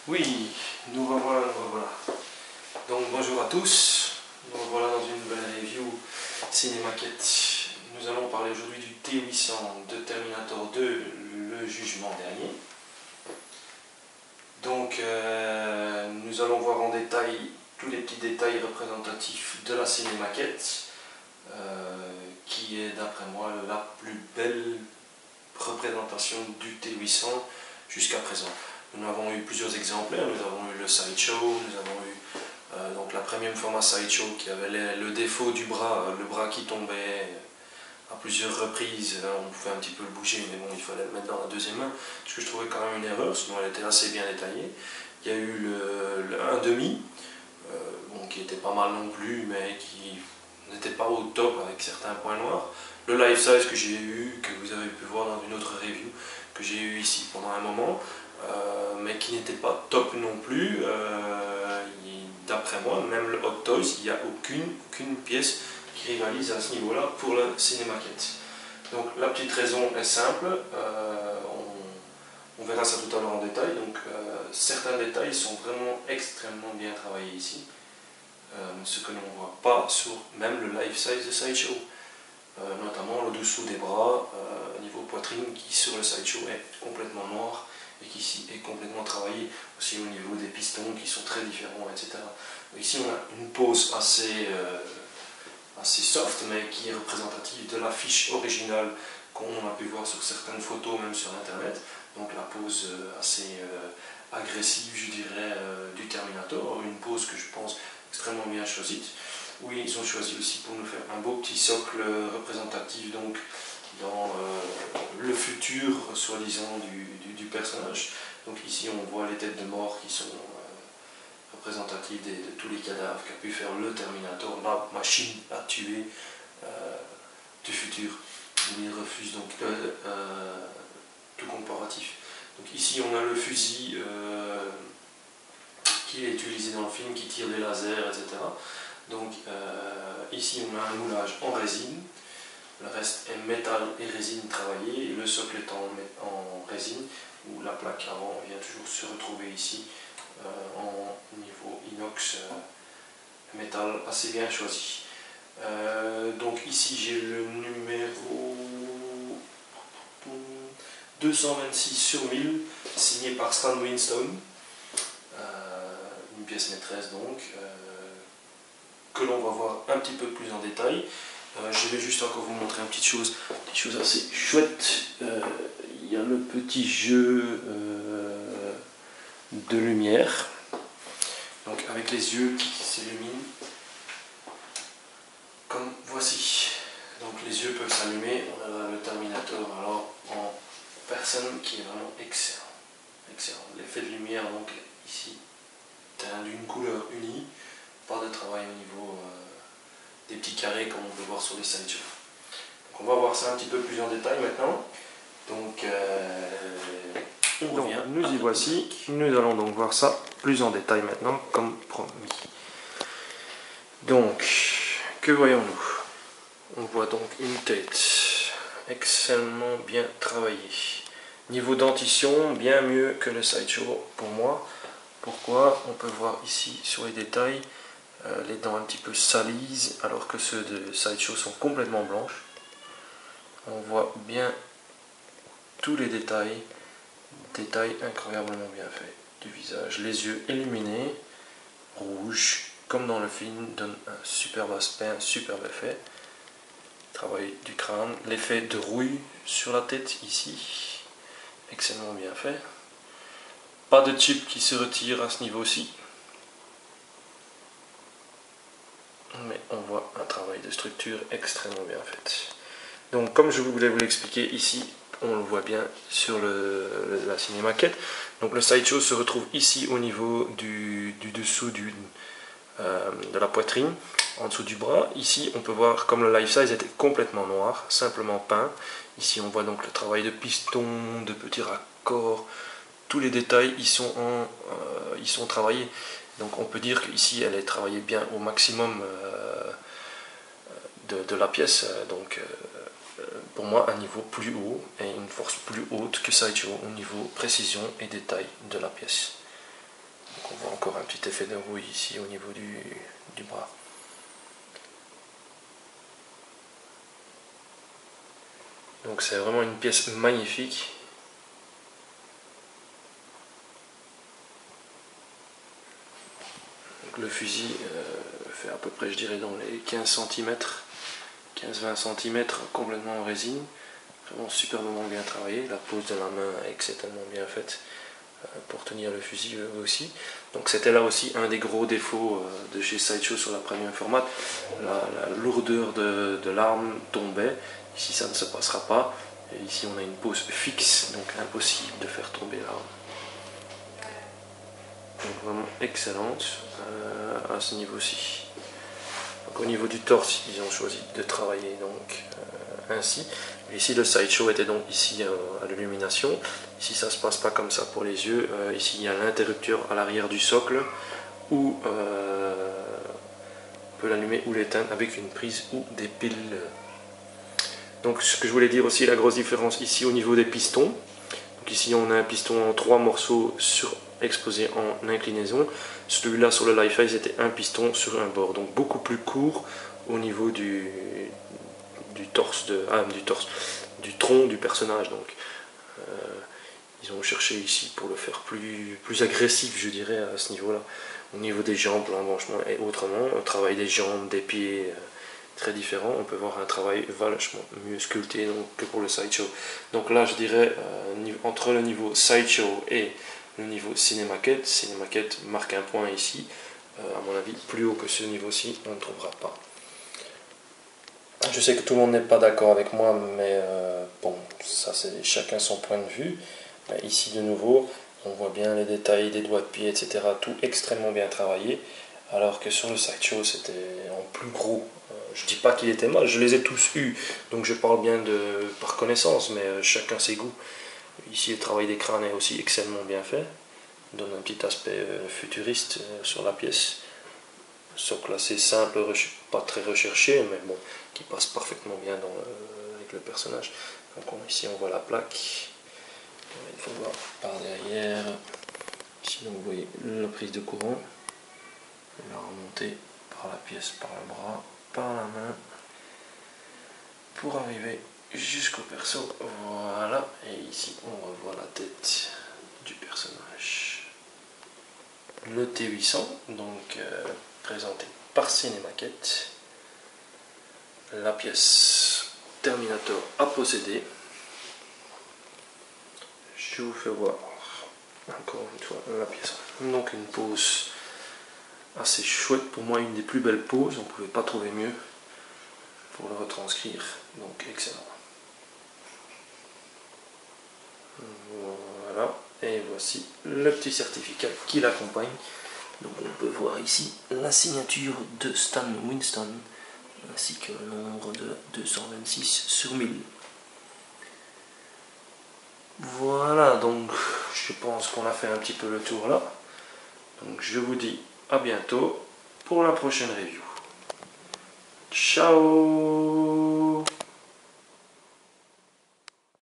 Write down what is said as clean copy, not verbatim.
Oui, nous revoilà, Donc bonjour à tous, nous revoilà dans une nouvelle review Cinemaquette. Nous allons parler aujourd'hui du T800 de Terminator 2, le jugement dernier. Donc nous allons voir en détail tous les petits détails représentatifs de la Cinemaquette, qui est d'après moi la plus belle représentation du T800 jusqu'à présent. Nous avons eu plusieurs exemplaires, nous avons eu le Sideshow, nous avons eu donc la premium format Sideshow qui avait le défaut du bras, le bras qui tombait à plusieurs reprises. On pouvait un petit peu le bouger, mais bon, il fallait le mettre dans la deuxième main, ce que je trouvais quand même une erreur, sinon elle était assez bien détaillée. Il y a eu le 1,5, bon, qui était pas mal non plus, mais qui n'était pas au top avec certains points noirs. Le life size que j'ai eu, que vous avez pu voir dans une autre review, que j'ai eu ici pendant un moment, mais qui n'était pas top non plus. D'après moi, même le Hot Toys, il n'y a aucune pièce qui rivalise à ce niveau-là pour la Cinemaquette. Donc la petite raison est simple, on verra ça tout à l'heure en détail. Donc certains détails sont vraiment extrêmement bien travaillés ici, ce que l'on ne voit pas sur même le life size de Sideshow. Notamment le dessous des bras, niveau poitrine, qui sur le Sideshow est complètement noir et qui ici est complètement travaillé, aussi au niveau des pistons qui sont très différents, etc. Ici on a une pose assez soft, mais qui est représentative de l'affiche originale qu'on a pu voir sur certaines photos, même sur internet. Donc la pose assez agressive, je dirais, du Terminator, une pose que je pense extrêmement bien choisie. Oui, ils ont choisi aussi pour nous faire un beau petit socle représentatif donc dans le futur soi-disant du personnage. Donc ici on voit les têtes de mort qui sont représentatives de tous les cadavres qu'a pu faire le Terminator, la machine à tuer du futur. Il refuse donc tout comparatif. Donc ici on a le fusil qui est utilisé dans le film, qui tire des lasers, etc. Donc ici on a un moulage en résine, le reste est métal et résine travaillée, le socle est en résine, où la plaque avant vient toujours se retrouver ici en niveau inox métal assez bien choisi. Donc ici j'ai le numéro 226 sur 1000, signé par Stan Winston, une pièce maîtresse donc, que l'on va voir un petit peu plus en détail. Je vais juste encore vous montrer une petite chose assez chouette. Il y a le petit jeu de lumière, donc avec les yeux qui s'illuminent, comme voici. Donc les yeux peuvent s'allumer. On a le Terminator alors en personne qui est vraiment excellent. L'effet de lumière donc ici d'une couleur unie, pas de travail au niveau des petits carrés comme on peut voir sur les Sideshow. Donc on va voir ça un petit peu plus en détail maintenant. Donc on revient. Nous y voici. Nous allons donc voir ça plus en détail maintenant, comme promis. Donc, que voyons-nous? On voit donc une tête excellemment bien travaillée. Niveau dentition, bien mieux que le Sideshow pour moi. Pourquoi? On peut voir ici sur les détails les dents un petit peu salies, alors que ceux de Sideshow sont complètement blanches. On voit bien tous les détails incroyablement bien faits du visage. Les yeux illuminés, rouges, comme dans le film, donnent un superbe aspect, un superbe effet. Travail du crâne, l'effet de rouille sur la tête ici, excellemment bien fait. Pas de chip qui se retire à ce niveau-ci. Mais on voit un travail de structure extrêmement bien fait. Donc comme je voulais vous l'expliquer ici, on le voit bien sur la Cinemaquette. Donc le Sideshow se retrouve ici au niveau du dessous de la poitrine, en dessous du bras. Ici on peut voir comme le life size était complètement noir, simplement peint. Ici on voit donc le travail de piston, de petits raccords, tous les détails ils sont travaillés. Donc on peut dire qu'ici elle est travaillée bien au maximum de la pièce. Donc pour moi un niveau plus haut et une force plus haute que Sideshow au niveau précision et détail de la pièce. encore un petit effet de rouille ici au niveau du bras. Donc c'est vraiment une pièce magnifique. Donc le fusil fait à peu près, je dirais, dans les 15 cm, 15-20 cm, complètement en résine. Vraiment superbement bien travaillé. La pose de la main est extrêmement bien faite pour tenir le fusil aussi. Donc c'était là aussi un des gros défauts de chez Sideshow sur la premium format. La lourdeur de l'arme tombait. Ici ça ne se passera pas. Et ici on a une pose fixe, donc impossible de faire tomber l'arme. Donc vraiment excellente à ce niveau-ci. Au niveau du torse, ils ont choisi de travailler donc ainsi. Ici le Sideshow était donc ici à l'illumination. Ici ça ne se passe pas comme ça pour les yeux. Ici il y a l'interrupteur à l'arrière du socle où on peut l'allumer ou l'éteindre avec une prise ou des piles. Donc ce que je voulais dire aussi, la grosse différence ici au niveau des pistons. Donc ici on a un piston en 3 morceaux exposé en inclinaison. Celui-là sur le Li-Fi c'était un piston sur un bord, donc beaucoup plus court au niveau du torse, du tronc du personnage. Donc ils ont cherché ici pour le faire plus agressif, je dirais, à ce niveau-là. Au niveau des jambes, l'embranchement est autrement. On travaille des jambes, des pieds très différents. On peut voir un travail vachement mieux sculpté donc, que pour le Sideshow. Donc là, je dirais, entre le niveau Sideshow et le niveau Cinemaquette, Cinemaquette marque un point ici. À mon avis, plus haut que ce niveau-ci, on ne trouvera pas. Je sais que tout le monde n'est pas d'accord avec moi, mais bon, ça c'est chacun son point de vue. Mais ici de nouveau, on voit bien les détails des doigts de pied, etc. Tout extrêmement bien travaillé, alors que sur le Sideshow c'était en plus gros. Je dis pas qu'il était mal, je les ai tous eus, donc je parle bien par connaissance, mais chacun ses goûts. Ici le travail des crânes est aussi excellemment bien fait, donne un petit aspect futuriste sur la pièce. Socle assez simple, pas très recherché, mais bon, qui passe parfaitement bien avec le personnage. Donc ici on voit la plaque. Il faut voir par derrière. Ici donc, vous voyez la prise de courant. La remonter par la pièce, par le bras, par la main, pour arriver jusqu'au perso. Voilà. Et ici on revoit la tête du personnage. Le T800, donc présenté par Cinemaquette. La pièce Terminator à posséder. Je vous fais voir encore une fois la pièce. Donc une pose assez chouette, pour moi une des plus belles poses, on ne pouvait pas trouver mieux pour le retranscrire, donc excellent. Voilà, et voici le petit certificat qui l'accompagne. Donc on peut voir ici la signature de Stan Winston, ainsi que le nombre de 226 sur 1000. Voilà, donc je pense qu'on a fait un petit peu le tour là. Donc je vous dis à bientôt pour la prochaine review. Ciao!